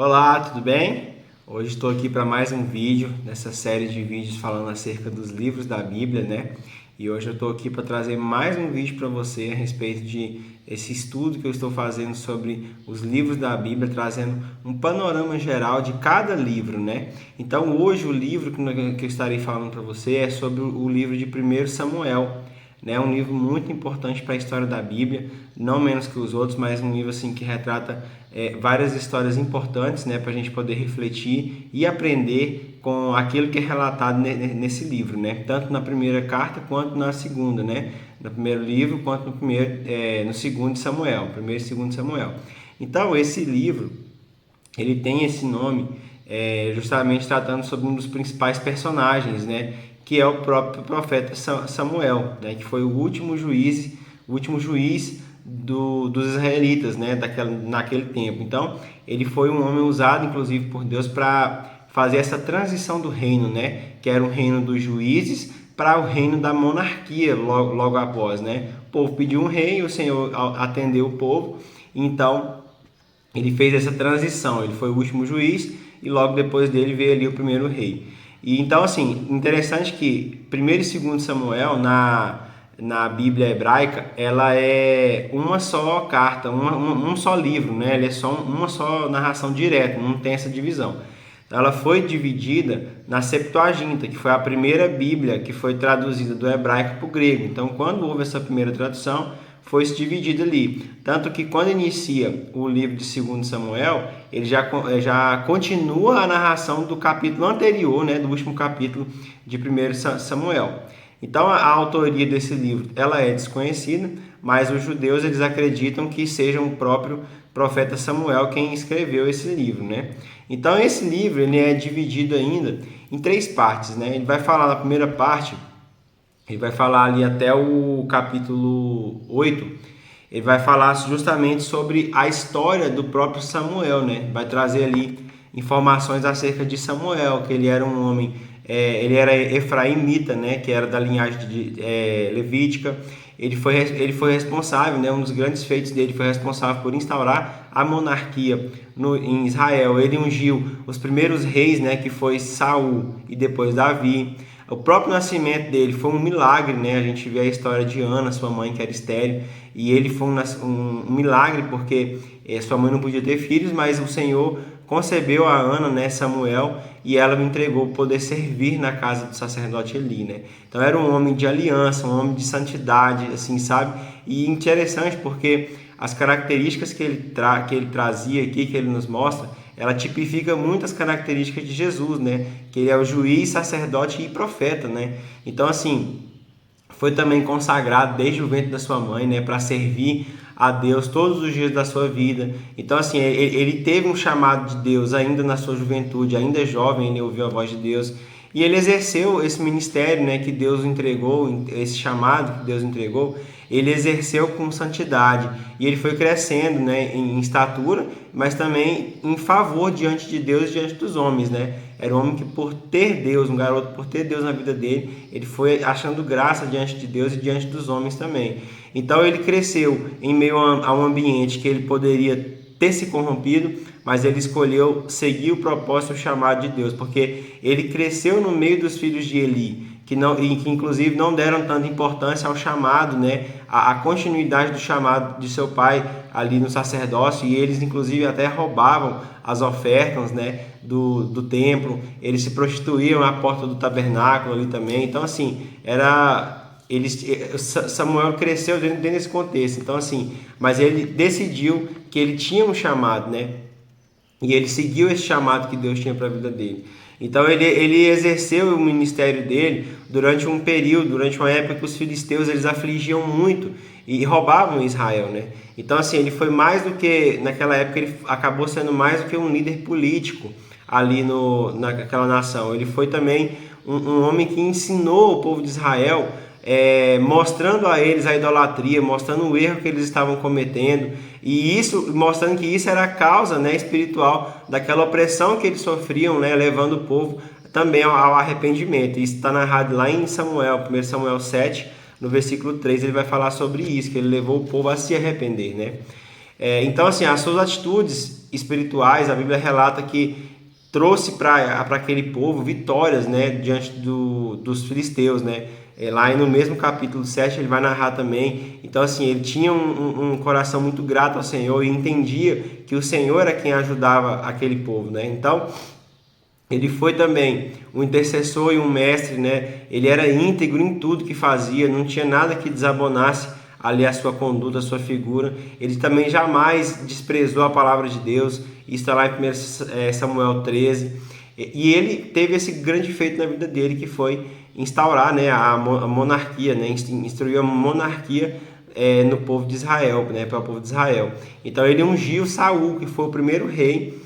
Olá, tudo bem? Hoje estou aqui para mais um vídeo nessa série de vídeos falando acerca dos livros da Bíblia, né? E hoje eu estou aqui para trazer mais um vídeo para você a respeito de esse estudo que eu estou fazendo sobre os livros da Bíblia, trazendo um panorama geral de cada livro, né? Então hoje o livro que eu estarei falando para você é sobre o livro de 1 Samuel. É um livro muito importante para a história da Bíblia, não menos que os outros, mas um livro assim que retrata várias histórias importantes, né, para a gente poder refletir e aprender com aquilo que é relatado nesse livro, né, tanto na primeira carta quanto na segunda, né, no primeiro livro quanto no segundo de Samuel, primeiro e segundo de Samuel. Então esse livro ele tem esse nome justamente tratando sobre um dos principais personagens, né, que é o próprio profeta Samuel, né, que foi o último juiz dos israelitas, né, naquele tempo. Então, ele foi um homem usado, inclusive, por Deus para fazer essa transição do reino, né, que era o reino dos juízes para o reino da monarquia logo após, né. O povo pediu um rei, o Senhor atendeu o povo, então ele fez essa transição. Ele foi o último juiz e logo depois dele veio ali o primeiro rei. E então, assim, interessante que 1 e 2 Samuel, na Bíblia hebraica, ela é uma só carta, um só livro, né? Ele é só uma só narração direta, não tem essa divisão. Então, ela foi dividida na Septuaginta, que foi a primeira Bíblia que foi traduzida do hebraico para o grego. Então, quando houve essa primeira tradução, foi se dividido ali. Tanto que quando inicia o livro de 2 Samuel, ele já continua a narração do capítulo anterior, né, do último capítulo de 1 Samuel. Então a autoria desse livro ela é desconhecida, mas os judeus eles acreditam que seja o próprio profeta Samuel quem escreveu esse livro, né? Então esse livro ele é dividido ainda em 3 partes, né? Ele vai falar na primeira parte, ele vai falar ali até o capítulo 8, ele vai falar justamente sobre a história do próprio Samuel, né? Vai trazer ali informações acerca de Samuel, que ele era um homem, ele era efraimita, né? Que era da linhagem levítica. Ele foi responsável, né? Um dos grandes feitos dele foi responsável por instaurar a monarquia em Israel. Ele ungiu os primeiros reis, né? Que foi Saul e depois Davi. O próprio nascimento dele foi um milagre, né? A gente vê a história de Ana, sua mãe, que era estéril, e ele foi um milagre porque sua mãe não podia ter filhos, mas o Senhor concebeu a Ana, né, Samuel, e ela me entregou o poder servir na casa do sacerdote Eli, né? Então era um homem de aliança, um homem de santidade, assim, sabe? E interessante porque as características que ele trazia aqui, que ele nos mostra, ela tipifica muitas características de Jesus, né? Que ele é o juiz, sacerdote e profeta, né? Então, assim, foi também consagrado desde o ventre da sua mãe, né? Para servir a Deus todos os dias da sua vida. Então, assim, ele teve um chamado de Deus ainda na sua juventude, ainda jovem, ele ouviu a voz de Deus. E ele exerceu esse ministério, né, que Deus entregou, esse chamado que Deus entregou, ele exerceu com santidade. E ele foi crescendo, né, em estatura, mas também em favor diante de Deus e diante dos homens, né? Era um homem que por ter Deus, um garoto por ter Deus na vida dele, ele foi achando graça diante de Deus e diante dos homens também. Então ele cresceu em meio a um ambiente que ele poderia ter se corrompido, mas ele escolheu seguir o propósito e o chamado de Deus, porque ele cresceu no meio dos filhos de Eli, que inclusive não deram tanta importância ao chamado, né, a continuidade do chamado de seu pai ali no sacerdócio, e eles inclusive até roubavam as ofertas, né, do templo, eles se prostituíam à porta do tabernáculo ali também. Então, assim, Samuel cresceu dentro desse contexto. Então, assim, mas ele decidiu que ele tinha um chamado, né? E ele seguiu esse chamado que Deus tinha para a vida dele. Então ele exerceu o ministério dele durante um período, durante uma época que os filisteus eles afligiam muito e roubavam Israel, né? Então, assim, ele foi mais do que, naquela época, ele acabou sendo mais do que um líder político ali naquela nação. Ele foi também um homem que ensinou o povo de Israel, mostrando a eles a idolatria, mostrando o erro que eles estavam cometendo, e isso mostrando que isso era a causa, né, espiritual daquela opressão que eles sofriam, né, levando o povo também ao arrependimento. Isso está narrado lá em Samuel, 1 Samuel 7, no versículo 3, ele vai falar sobre isso, que ele levou o povo a se arrepender, né? Então, assim, as suas atitudes espirituais, a Bíblia relata que trouxe para aquele povo vitórias, né, diante dos filisteus, né? Lá no mesmo capítulo 7 ele vai narrar também. Então, assim, ele tinha um coração muito grato ao Senhor e entendia que o Senhor era quem ajudava aquele povo, né? Então, ele foi também um intercessor e um mestre, né? Ele era íntegro em tudo que fazia, não tinha nada que desabonasse ali a sua conduta, a sua figura. Ele também jamais desprezou a palavra de Deus. Isso está lá em 1 Samuel 13. E ele teve esse grande feito na vida dele, que foi instaurar, né, a monarquia, né? Instruiu a monarquia no povo de Israel, né, para o povo de Israel. Então ele ungiu Saul, que foi o primeiro rei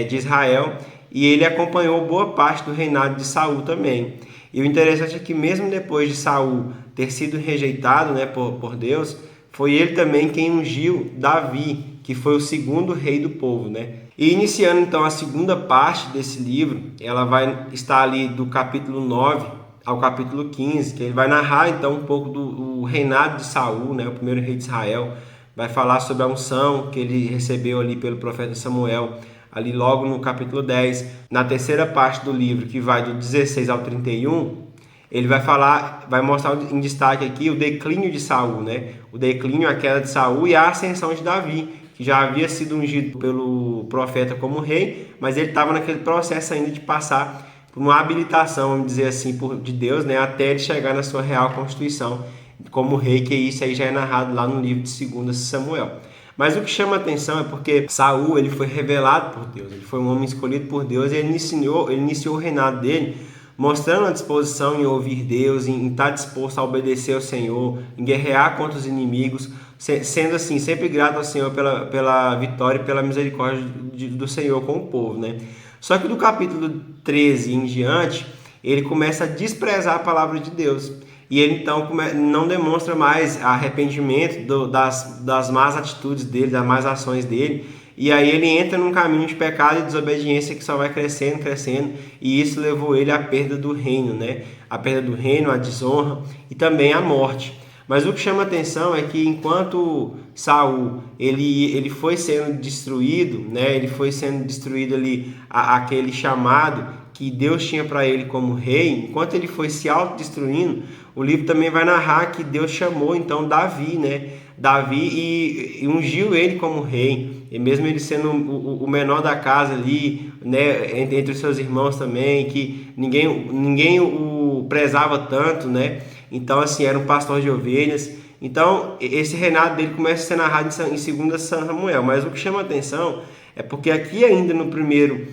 de Israel, e ele acompanhou boa parte do reinado de Saul também. E o interessante é que mesmo depois de Saul ter sido rejeitado, né, por Deus, foi ele também quem ungiu Davi, que foi o segundo rei do povo, né? E iniciando então a segunda parte desse livro, ela vai estar ali do capítulo 9 ao capítulo 15, que ele vai narrar então um pouco do reinado de Saul, né, o primeiro rei de Israel. Vai falar sobre a unção que ele recebeu ali pelo profeta Samuel, ali logo no capítulo 10. Na terceira parte do livro, que vai do 16 ao 31, ele vai mostrar em destaque aqui o declínio de Saul, né? O declínio, a queda de Saul e a ascensão de Davi, que já havia sido ungido pelo profeta como rei, mas ele estava naquele processo ainda de passar por uma habilitação, vamos dizer assim, de Deus, né? Até ele chegar na sua real constituição como rei, que isso aí já é narrado lá no livro de 2 Samuel. Mas o que chama a atenção é porque Saul, ele foi revelado por Deus, ele foi um homem escolhido por Deus e ele iniciou o reinado dele mostrando a disposição em ouvir Deus, em estar disposto a obedecer ao Senhor, em guerrear contra os inimigos, sendo assim sempre grato ao Senhor pela vitória e pela misericórdia do Senhor com o povo, né? Só que do capítulo 13 em diante, ele começa a desprezar a palavra de Deus. E ele então não demonstra mais arrependimento das más atitudes dele, das más ações dele. E aí ele entra num caminho de pecado e desobediência que só vai crescendo, crescendo. E isso levou ele à perda do reino, né? A perda do reino, a desonra e também a morte. Mas o que chama atenção é que enquanto Saul ele foi sendo destruído, né? Ele foi sendo destruído ali aquele chamado que Deus tinha para ele como rei. Enquanto ele foi se autodestruindo, o livro também vai narrar que Deus chamou então Davi, né? Davi e ungiu ele como rei, e mesmo ele sendo o menor da casa ali, né, entre os seus irmãos também, que ninguém o prezava tanto, né? Então assim, era um pastor de ovelhas. Então esse reinado dele começa a ser narrado em 2 Samuel, mas o que chama a atenção é porque aqui ainda no primeiro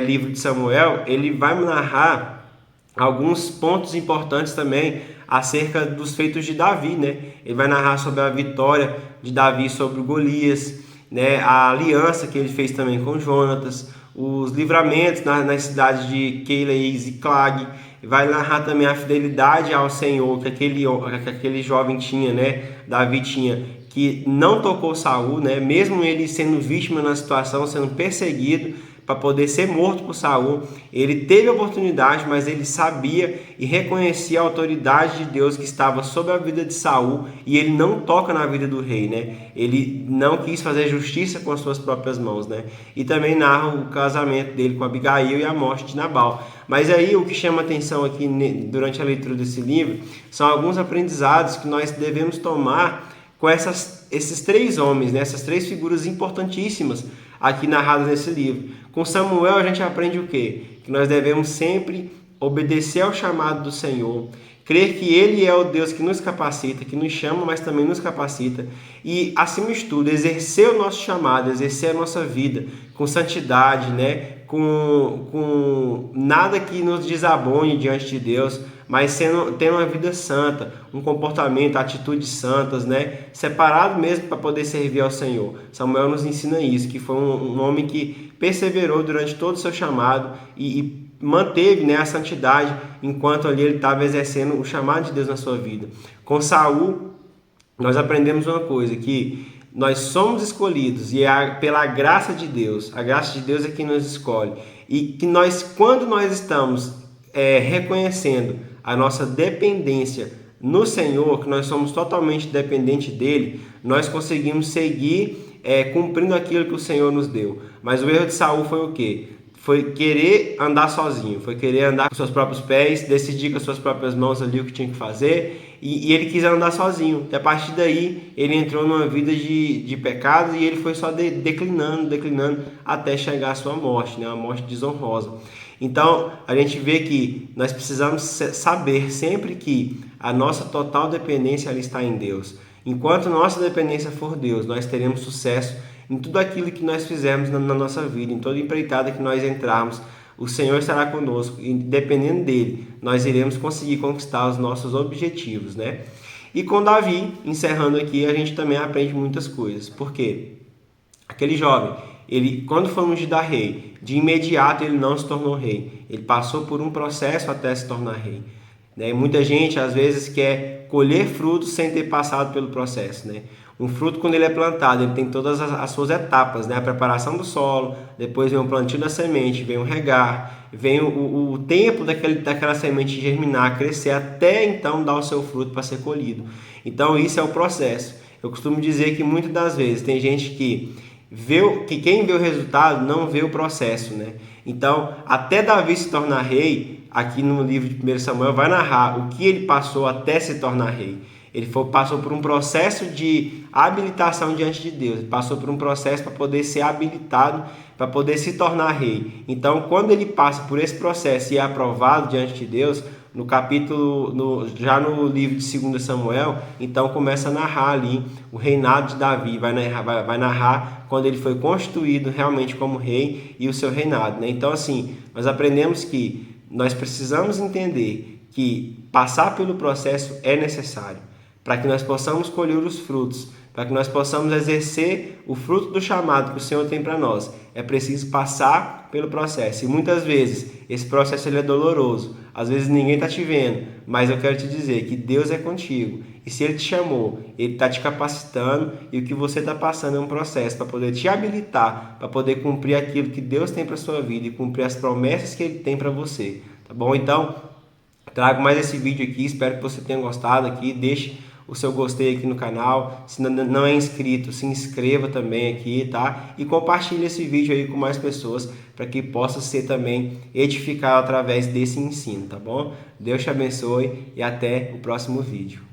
livro de Samuel, ele vai narrar alguns pontos importantes também acerca dos feitos de Davi, né? Ele vai narrar sobre a vitória de Davi sobre o Golias, né? A aliança que ele fez também com Jonatas, os livramentos nas cidades de Keila e Ziklag. Vai narrar também a fidelidade ao Senhor que aquele jovem tinha, né? Davi tinha, que não tocou Saul, né? Mesmo ele sendo vítima na situação, sendo perseguido, para poder ser morto por Saul, ele teve a oportunidade, mas ele sabia e reconhecia a autoridade de Deus que estava sobre a vida de Saul, e ele não toca na vida do rei, né? Ele não quis fazer justiça com as suas próprias mãos, né? E também narra o casamento dele com Abigail e a morte de Nabal. Mas aí o que chama atenção aqui durante a leitura desse livro são alguns aprendizados que nós devemos tomar com esses três homens, né? Essas três figuras importantíssimas aqui narradas nesse livro. Com Samuel a gente aprende o quê? Que nós devemos sempre obedecer ao chamado do Senhor, crer que Ele é o Deus que nos capacita, que nos chama, mas também nos capacita, e, acima de tudo, exercer o nosso chamado, exercer a nossa vida com santidade, né? com nada que nos desabone diante de Deus, mas tendo uma vida santa, um comportamento, atitudes santas, né? Separado mesmo para poder servir ao Senhor. Samuel nos ensina isso, que foi um homem que perseverou durante todo o seu chamado e manteve, né, a santidade enquanto ali ele estava exercendo o chamado de Deus na sua vida. Com Saul, nós aprendemos uma coisa, que nós somos escolhidos e é pela graça de Deus. A graça de Deus é quem nos escolhe. E que quando nós estamos reconhecendo a nossa dependência no Senhor, que nós somos totalmente dependentes dele, nós conseguimos seguir cumprindo aquilo que o Senhor nos deu. Mas o erro de Saul foi o quê? Foi querer andar sozinho, foi querer andar com seus próprios pés, decidir com as suas próprias mãos ali o que tinha que fazer, e ele quis andar sozinho. E a partir daí ele entrou numa vida de pecado e ele foi só declinando até chegar à sua morte, né? Uma morte desonrosa. Então a gente vê que nós precisamos saber sempre que a nossa total dependência ela está em Deus. Enquanto nossa dependência for Deus, nós teremos sucesso em tudo aquilo que nós fizermos na nossa vida, em toda empreitada que nós entrarmos, o Senhor estará conosco e dependendo dele, nós iremos conseguir conquistar os nossos objetivos, né? E com Davi, encerrando aqui, a gente também aprende muitas coisas. Por quê? Aquele jovem, ele quando foi ungido a rei, de imediato ele não se tornou rei. Ele passou por um processo até se tornar rei. Né? E muita gente às vezes quer colher frutos sem ter passado pelo processo, né? Um fruto, quando ele é plantado, ele tem todas as suas etapas, né? A preparação do solo, depois vem o plantio da semente, vem o regar, vem o tempo daquela semente germinar, crescer, até então dar o seu fruto para ser colhido. Então isso é o processo. Eu costumo dizer que muitas das vezes tem gente que quem vê o resultado não vê o processo, né? Então, até Davi se tornar rei, aqui no livro de 1 Samuel vai narrar o que ele passou até se tornar rei. Ele passou por um processo de habilitação diante de Deus. Ele passou por um processo para poder ser habilitado, para poder se tornar rei. Então, quando ele passa por esse processo e é aprovado diante de Deus, no capítulo, já no livro de 2 Samuel, então começa a narrar ali o reinado de Davi. Vai narrar quando ele foi constituído realmente como rei e o seu reinado, né? Então, assim, nós aprendemos que nós precisamos entender que passar pelo processo é necessário, para que nós possamos colher os frutos, para que nós possamos exercer o fruto do chamado que o Senhor tem para nós. É preciso passar pelo processo. E muitas vezes esse processo ele é doloroso. Às vezes ninguém está te vendo, mas eu quero te dizer que Deus é contigo. E se Ele te chamou, Ele está te capacitando, e o que você está passando é um processo para poder te habilitar, para poder cumprir aquilo que Deus tem para a sua vida e cumprir as promessas que Ele tem para você. Tá bom? Então, trago mais esse vídeo aqui, espero que você tenha gostado aqui. Deixe o seu gostei aqui no canal, se não é inscrito, se inscreva também aqui, tá? E compartilhe esse vídeo aí com mais pessoas, para que possa ser também edificado através desse ensino, tá bom? Deus te abençoe e até o próximo vídeo.